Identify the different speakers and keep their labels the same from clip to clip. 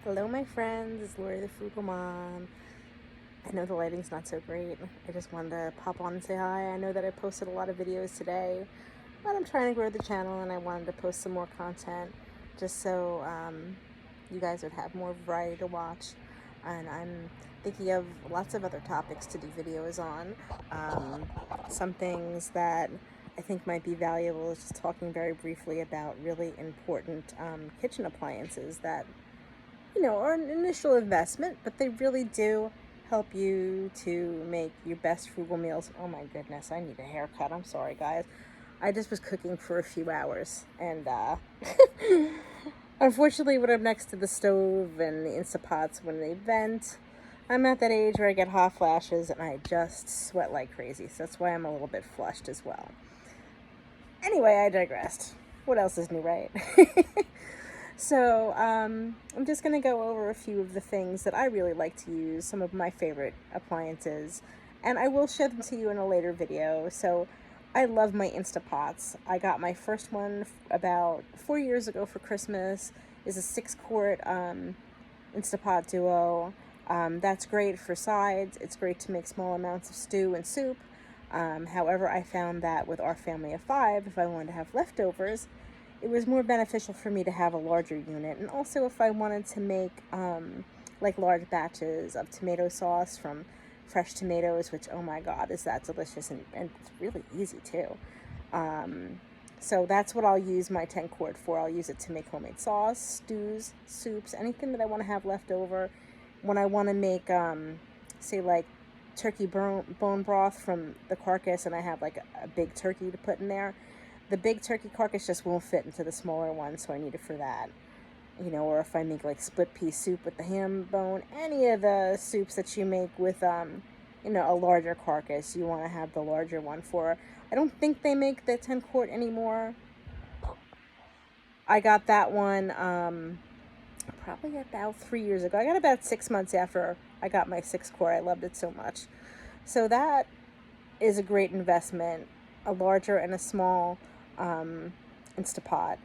Speaker 1: Hello, my friends. It's Lori the Frugal Mom. I know the lighting's not so great. I just wanted to pop on and say hi. I know that I posted a lot of videos today, but I'm trying to grow the channel and I wanted to post some more content just so you guys would have more variety to watch. And I'm thinking of lots of other topics to do videos on. Some things that I think might be valuable is just talking very briefly about really important kitchen appliances that are an initial investment, but they really do help you to make your best frugal meals. Oh my goodness, I need a haircut. I'm sorry, guys. I just was cooking for a few hours, and unfortunately, when I'm next to the stove and the Instapots, when they vent, I'm at that age where I get hot flashes and I just sweat like crazy. So that's why I'm a little bit flushed as well. Anyway, I digressed. What else is new, right? So I'm just going to go over a few of the things that I really like to use, some of my favorite appliances, and I will show them to you in a later video. So I love my Instapots. I got my first one about 4 years ago for Christmas. It's a 6-quart Instapot Duo. That's great for sides. It's great to make small amounts of stew and soup. However, I found that with our family of 5, if I wanted to have leftovers, it was more beneficial for me to have a larger unit. And also if I wanted to make like large batches of tomato sauce from fresh tomatoes, which, oh my God, is that delicious, and it's really easy too. So that's what I'll use my 10-quart for. I'll use it to make homemade sauce, stews, soups, anything that I want to have left over. When I want to make, say, like turkey bone broth from the carcass, and I have like a big turkey to put in there, the big turkey carcass just won't fit into the smaller one, so I need it for that. Or if I make like split pea soup with the ham bone, any of the soups that you make with, a larger carcass, you want to have the larger one for. I don't think they make the 10-quart anymore. I got that one probably about 3 years ago. I got about 6 months after I got my 6-quart. I loved it so much. So that is a great investment, a larger and a small Instapot.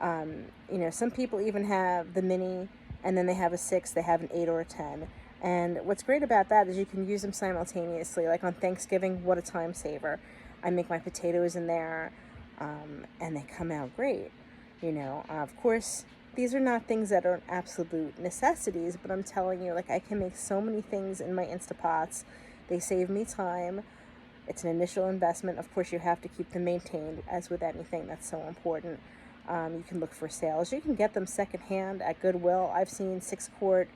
Speaker 1: Some people even have the mini, and then they have a 6, they have an 8 or a 10. And what's great about that is you can use them simultaneously. Like on Thanksgiving, what a time saver. I make my potatoes in there, and they come out great. Of course, these are not things that are absolute necessities, but I'm telling you, like, I can make so many things in my Instapots. They save me time. It's an initial investment. Of course, you have to keep them maintained, as with anything that's so important. You can look for sales. You can get them secondhand at Goodwill. I've seen 6-quart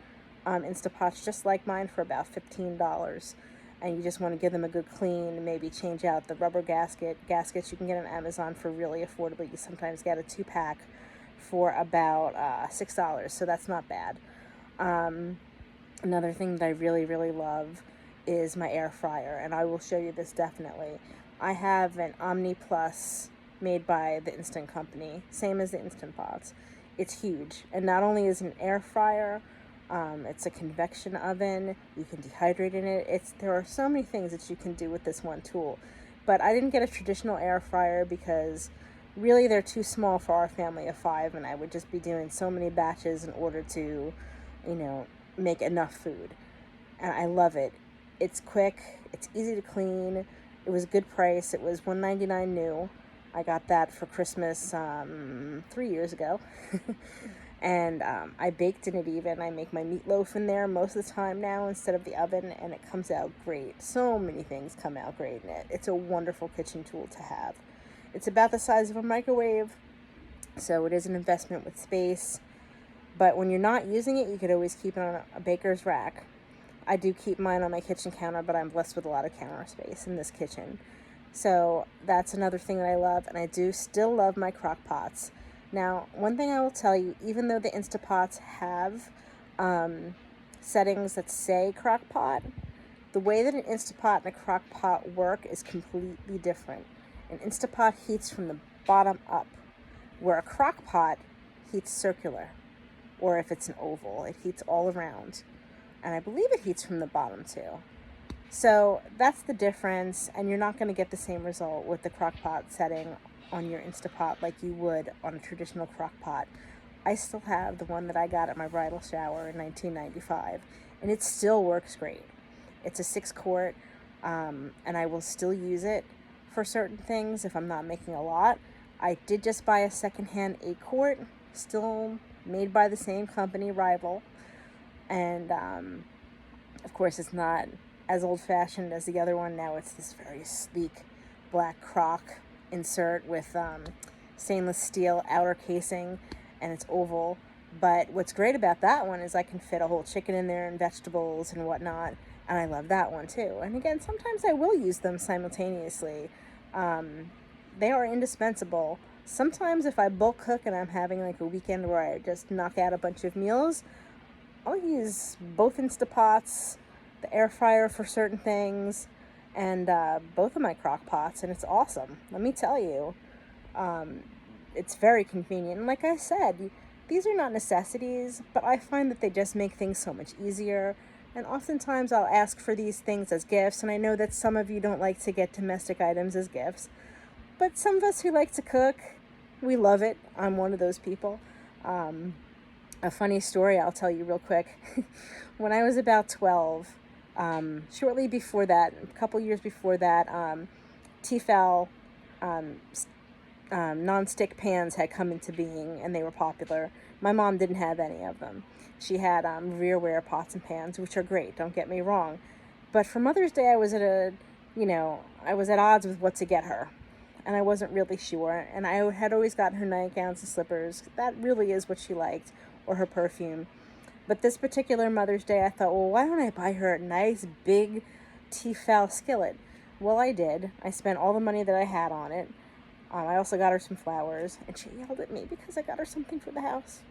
Speaker 1: Instapots just like mine for about $15. And you just want to give them a good clean, maybe change out the rubber gaskets you can get on Amazon for really affordable. You sometimes get a 2-pack for about $6, so that's not bad. Another thing that I really, really love is my air fryer, and I will show you this definitely. I have an Omni Plus made by the Instant Company, same as the Instant Pots. It's huge, and not only is it an air fryer, it's a convection oven. You can dehydrate in it. There are so many things that you can do with this one tool. But I didn't get a traditional air fryer because really they're too small for our family of 5, and I would just be doing so many batches in order to, make enough food. And I love it. It's quick. It's easy to clean. It was a good price. It was $1.99 new. I got that for Christmas 3 years ago. And I baked in it even. I make my meatloaf in there most of the time now instead of the oven, and it comes out great. So many things come out great in it. It's a wonderful kitchen tool to have. It's about the size of a microwave, so it is an investment with space. But when you're not using it, you could always keep it on a baker's rack. I do keep mine on my kitchen counter, but I'm blessed with a lot of counter space in this kitchen. So that's another thing that I love, and I do still love my crock pots. Now, one thing I will tell you, even though the Instapots have settings that say crock pot, the way that an Instapot and a crock pot work is completely different. An Instapot heats from the bottom up, where a crock pot heats circular, or if it's an oval, it heats all around. And I believe it heats from the bottom too. So that's the difference, and you're not going to get the same result with the crock pot setting on your Instapot like you would on a traditional crock pot. I still have the one that I got at my bridal shower in 1995, and it still works great. It's a 6 quart, and I will still use it for certain things if I'm not making a lot. I did just buy a secondhand 8 quart, still made by the same company, Rival, and of course it's not as old-fashioned as the other one. Now it's this very sleek black crock insert with stainless steel outer casing, and it's oval. But what's great about that one is I can fit a whole chicken in there and vegetables and whatnot, and I love that one too. And again, sometimes I will use them simultaneously. They are indispensable. Sometimes if I bulk cook and I'm having like a weekend where I just knock out a bunch of meals, I'll use both Instapots, the air fryer for certain things, and both of my crock pots, and it's awesome. Let me tell you, it's very convenient. And like I said, these are not necessities, but I find that they just make things so much easier. And oftentimes I'll ask for these things as gifts, and I know that some of you don't like to get domestic items as gifts, but some of us who like to cook, we love it. I'm one of those people. A funny story I'll tell you real quick. When I was about 12, shortly before that, a couple years before that, Tefal non-stick pans had come into being, and they were popular. My mom didn't have any of them. She had rearware pots and pans, which are great, don't get me wrong. But for Mother's Day, I was at odds with what to get her. And I wasn't really sure. And I had always gotten her nightgowns and slippers. That really is what she liked, or her perfume. But this particular Mother's Day, I thought, well, why don't I buy her a nice big Tefal skillet? Well, I did. I spent all the money that I had on it. I also got her some flowers, and she yelled at me because I got her something for the house.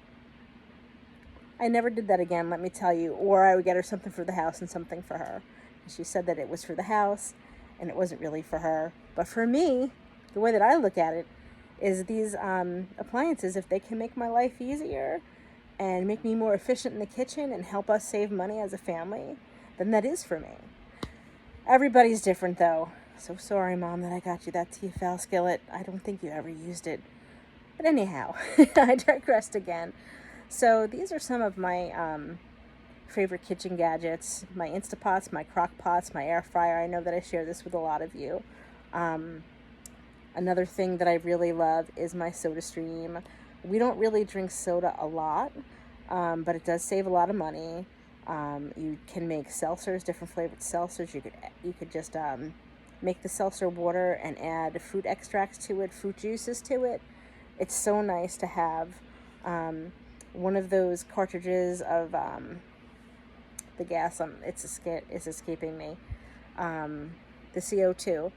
Speaker 1: I never did that again, let me tell you. Or I would get her something for the house and something for her. And she said that it was for the house, and it wasn't really for her. But for me, the way that I look at it is these appliances, if they can make my life easier and make me more efficient in the kitchen and help us save money as a family, then that is for me. Everybody's different, though. So sorry, Mom, that I got you that Tefal skillet. I don't think you ever used it. But anyhow, I digressed again. So these are some of my favorite kitchen gadgets. My Instapots, my crock pots, my air fryer. I know that I share this with a lot of you. Another thing that I really love is my SodaStream. We don't really drink soda a lot, but it does save a lot of money. You can make seltzers, different flavored seltzers. You could just make the seltzer water and add fruit extracts to it, fruit juices to it. It's so nice to have one of those cartridges of the gas. It's escaping me. The CO2.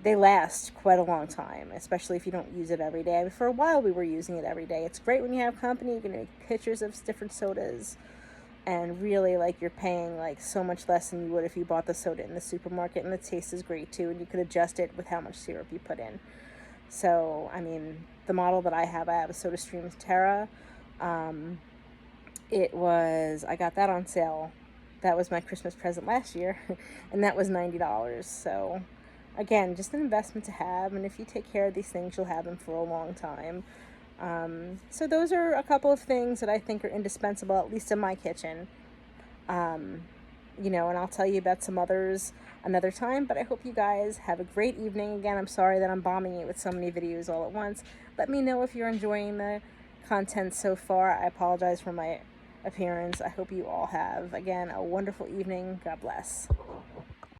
Speaker 1: They last quite a long time, especially if you don't use it every day. I mean, for a while we were using it every day. It's great when you have company. You can make pictures of different sodas, and really, like, you're paying like so much less than you would if you bought the soda in the supermarket, and the taste is great too, and you could adjust it with how much syrup you put in. So, I mean, the model that I have a SodaStream Terra. I got that on sale. That was my Christmas present last year, and that was $90. So, again, just an investment to have, and if you take care of these things, you'll have them for a long time. So those are a couple of things that I think are indispensable, at least in my kitchen. And I'll tell you about some others another time, but I hope you guys have a great evening. Again, I'm sorry that I'm bombing you with so many videos all at once. Let me know if you're enjoying the content so far. I apologize for my appearance. I hope you all have, again, a wonderful evening. God bless.